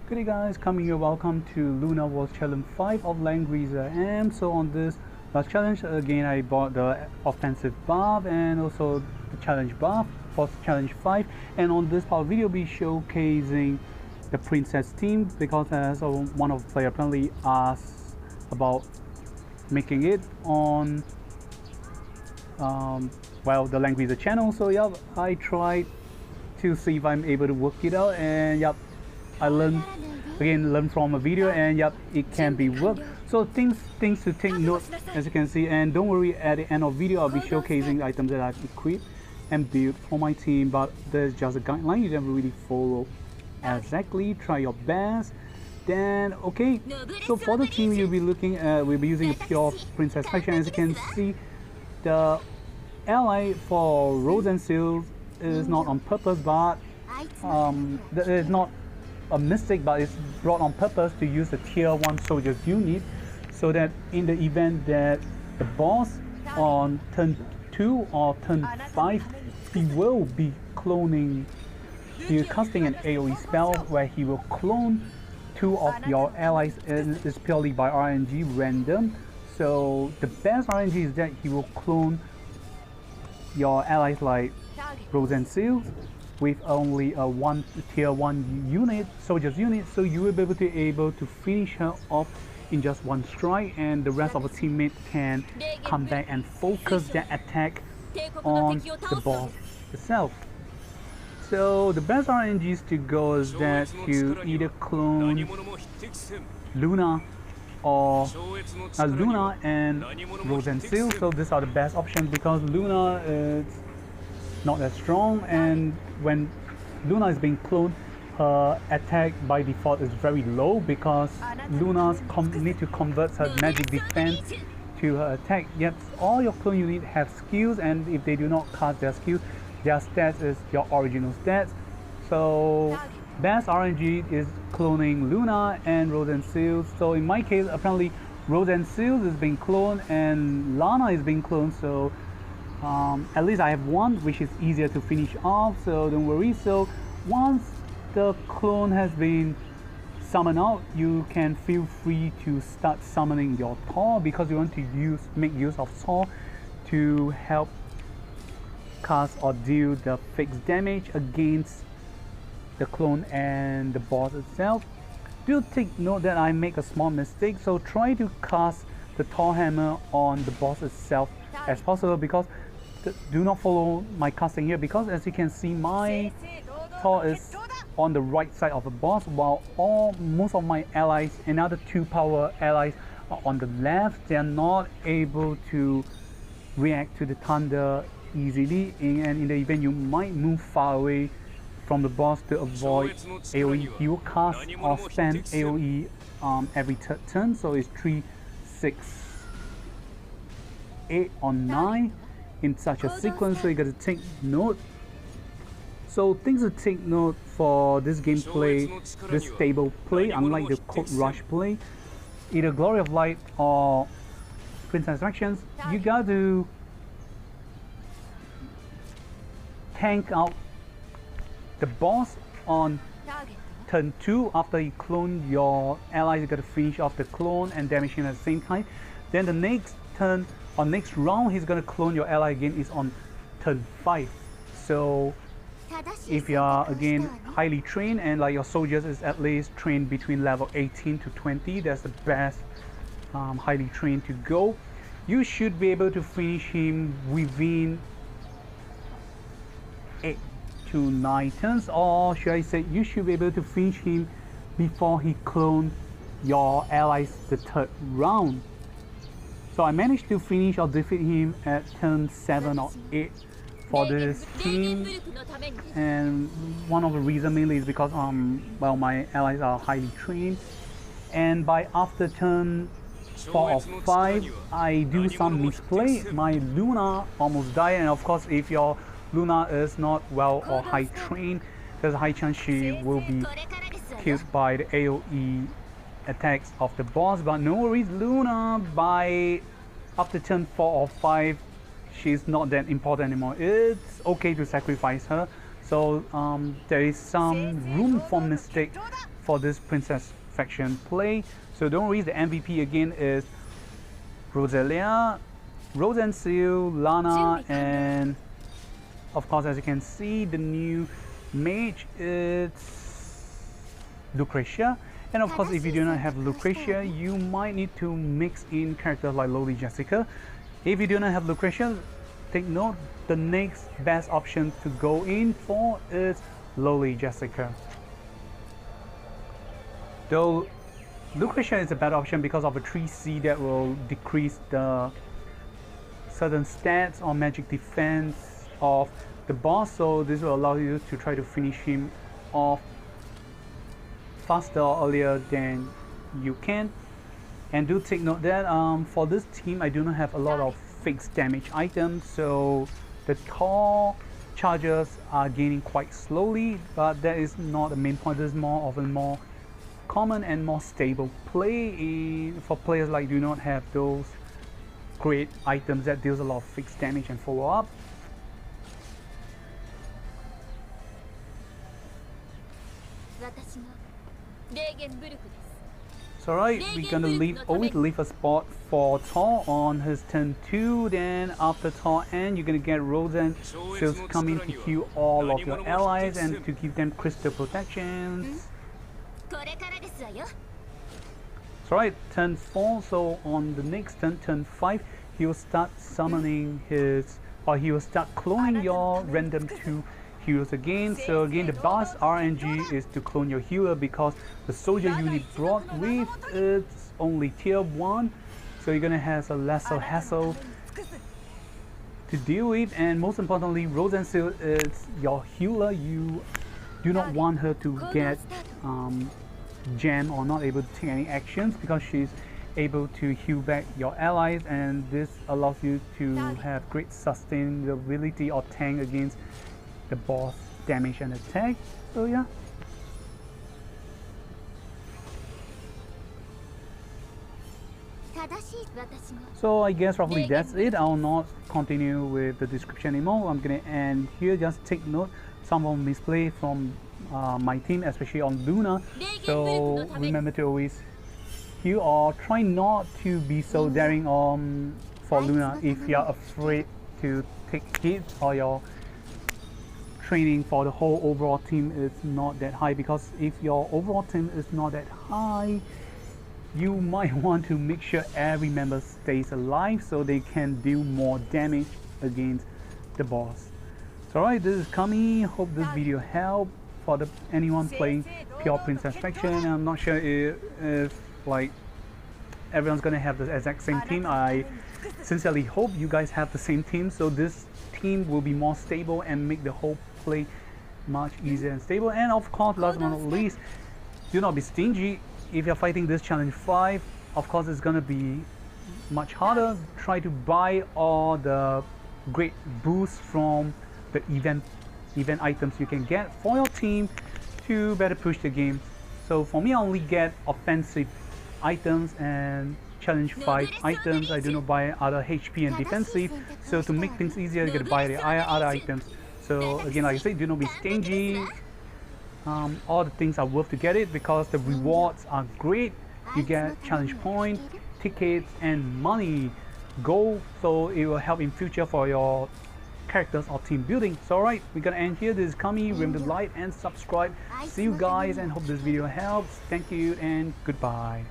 Good day guys, coming here, welcome to Lunar World Challenge 5 of Langrisser. And so on this last challenge, again I bought the offensive buff and also the challenge buff for challenge 5. And on this part video, be showcasing the princess team, because as one of the players apparently asked about making it on well, the Langrisser channel. So yeah, I tried to see if I'm able to work it out, and yep, I learned from a video, and yep, it can be worked. So things to take note, as you can see. And don't worry, at the end of the video I'll be showcasing the items that I've equipped and built for my team, but there's just a guideline, you never really follow exactly. Try your best. Then okay, so for the team you'll be looking at, we'll be using a pure princess faction. As you can see, the ally for Rose and Seals is not on purpose, but it's not a mistake, but it's brought on purpose to use the tier 1 soldiers unit, so that in the event that the boss on turn 2 or turn 5, he will be cloning, he's casting an AoE spell where he will clone 2 of your allies, and it's purely by RNG random. So the best RNG is that he will clone your allies like Rose and Seals with only a tier 1 unit, soldiers unit, so you will be able to finish her off in just one strike, and the rest of the teammate can come back and focus their attack on the boss itself. So the best RNGs to go is that you either clone Luna or Luna and Rose and Seal. So these are the best options, because Luna is not that strong, and when Luna is being cloned, her attack by default is very low, because Luna's need to convert her magic defense to her attack. Yet all your clone units have skills, and if they do not cast their skills, their stats is your original stats. So best RNG is cloning Luna and Rose and Seals. So in my case, apparently Rose and Seals is being cloned and Lana is being cloned, so at least I have one, which is easier to finish off, so don't worry. So once the clone has been summoned out, you can feel free to start summoning your Thor, because you want to make use of Thor to help cast or deal the fixed damage against the clone and the boss itself. Do take note that I make a small mistake, so try to cast the Thor hammer on the boss itself as possible, because do not follow my casting here, because as you can see, my Thor is on the right side of the boss, while most of my allies, another 2 power allies, are on the left. They are not able to react to the thunder easily, and in the event you might move far away from the boss to avoid AoE. He will cast or spend AoE every turn, so it's 3, 6, 8 or 9 in such a sequence, so you got to take note. So things to take note for this gameplay, this stable play, unlike the Code Rush play, either Glory of Light or Princess Factions, you got to tank out the boss on turn 2. After you clone your allies, you got to finish off the clone and damage him at the same time. Then the next turn or next round he's gonna clone your ally again is on turn 5. So if you are again highly trained, and like your soldiers is at least trained between level 18 to 20, that's the best highly trained to go. You should be able to finish him within 8 to 9 turns, or should I say you should be able to finish him before he clone your allies the 3rd round. So I managed to finish or defeat him at turn 7 or 8 for this team, and one of the reasons mainly is because well, my allies are highly trained, and by after turn 4 or 5 I do some misplay. My Luna almost died, and of course if your Luna is not well or high trained, there's a high chance she will be killed by the AoE attacks of the boss. But no worries, Luna, by after turn 4 or 5, she's not that important anymore. It's okay to sacrifice her. So there is some room for mistake for this princess faction play. So don't worry, the MVP again is Rosalia, Rosensil, Lana, and of course, as you can see, the new mage is Lucretia. And of course, if you do not have Lucretia, you might need to mix in characters like Lowly Jessica. If you do not have Lucretia, take note, the next best option to go in for is Lowly Jessica. Though Lucretia is a better option because of a 3C that will decrease the certain stats or magic defense of the boss, so this will allow you to try to finish him off faster or earlier than you can. And do take note that for this team I do not have a lot of fixed damage items, so the tall charges are gaining quite slowly, but that is not the main point. This is more of a more common and more stable play for players like do not have those great items that deals a lot of fixed damage and follow up. So right, we're gonna leave a spot for Thor on his turn 2. Then after Thor and you're gonna get Rosen Sales coming to heal all of your allies and to give them crystal protections. So right, turn 4, so on the next turn, turn 5, he will start summoning his, or he will start cloning your random 2 healers again. So again, the boss RNG is to clone your healer because the soldier unit brought with is only tier 1, so you're gonna have a lesser hassle to deal with. And most importantly, Rosensil is your healer. You do not want her to get jammed or not able to take any actions because she's able to heal back your allies, and this allows you to have great sustainability or tank against the boss damage and attack. So yeah. So I guess roughly that's it. I'll not continue with the description anymore. I'm gonna end here. Just take note some of misplay from my team, especially on Luna. So remember to always heal or try not to be so daring for Luna if you're afraid to take hits or your training for the whole overall team is not that high, because if your overall team is not that high, you might want to make sure every member stays alive so they can deal more damage against the boss. So alright, this is Kami. Hope this video helped for anyone playing pure princess faction. I'm not sure if like everyone's gonna have the exact same team. I sincerely hope you guys have the same team, so this team will be more stable and make the whole play much easier and stable. And of course, last but not least, do not be stingy. If you're fighting this challenge 5, of course it's gonna be much harder. Try to buy all the great boosts from the event items you can get for your team to better push the game. So for me, I only get offensive items and challenge 5 items. I do not buy other HP and defensive, so to make things easier, you gotta buy the other items. So again, like I said, do not be stingy. All the things are worth to get it because the rewards are great. You get challenge points, tickets, and money, gold, so it will help in future for your characters or team building. So alright, we're gonna end here. This is Kami. Remember to like and subscribe. See you guys and hope this video helps. Thank you and goodbye.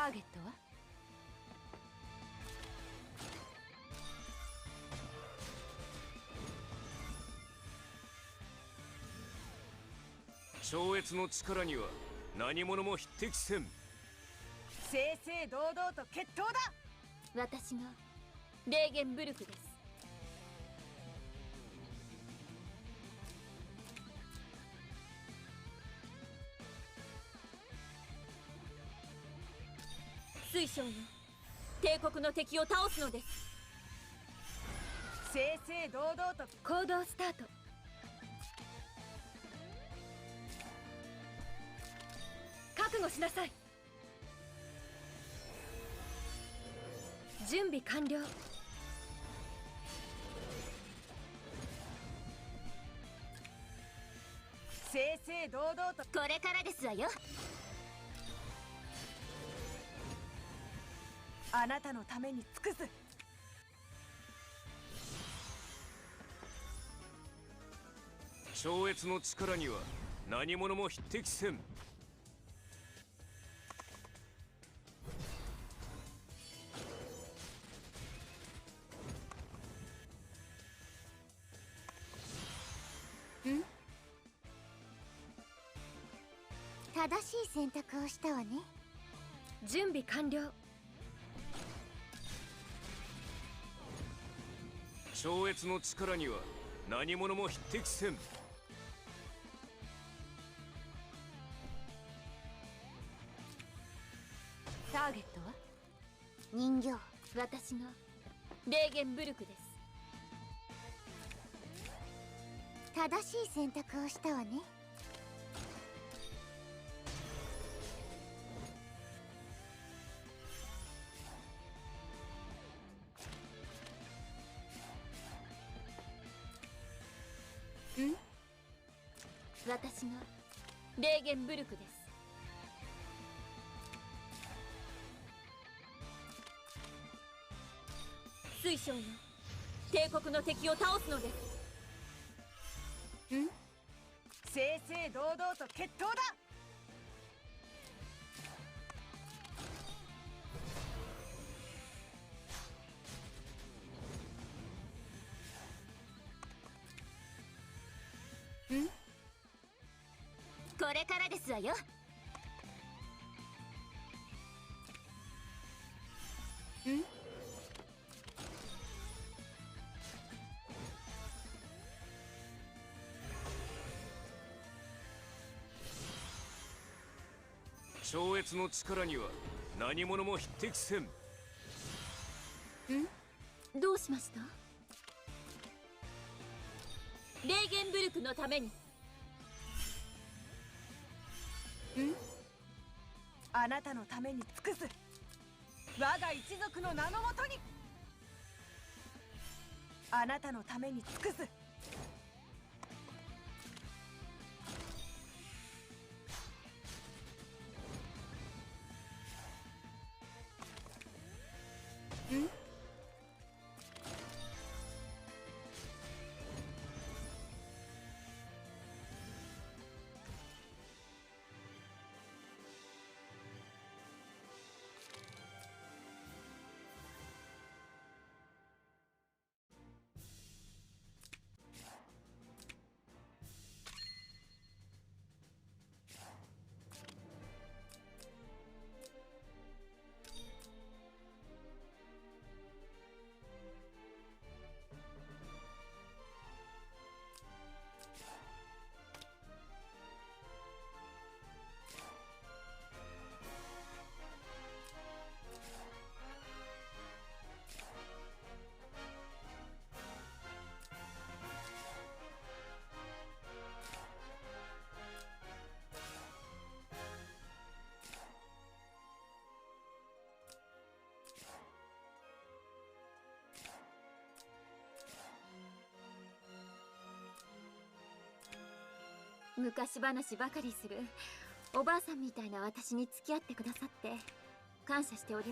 ターゲットは？超越の力には何者も匹敵せん。正々堂々と決闘だ。私がレーゲンブルクです。水晶よ、帝国の敵を倒すのです。正々堂々と行動スタート。覚悟しなさい。準備完了。正々堂々とこれからですわよ。あなたのために尽くす。超越の力には何者も匹敵せん。正しい選択をしたわね。準備完了。超越の力には何者も匹敵せん。ターゲットは？人形。私がレーゲンブルクです。正しい選択をしたわね。私がレーゲンブルクです。水晶よ、帝国の敵を倒すのです。正々堂々と決闘だ。これからですわよ。超越の力には何者も匹敵せん。どうしました？レーゲンブルクのために。あなたのために尽くす。我が一族の名のもとに。あなたのために尽くす。昔話ばかりするおばあさんみたいな私に付き合ってくださって感謝しております。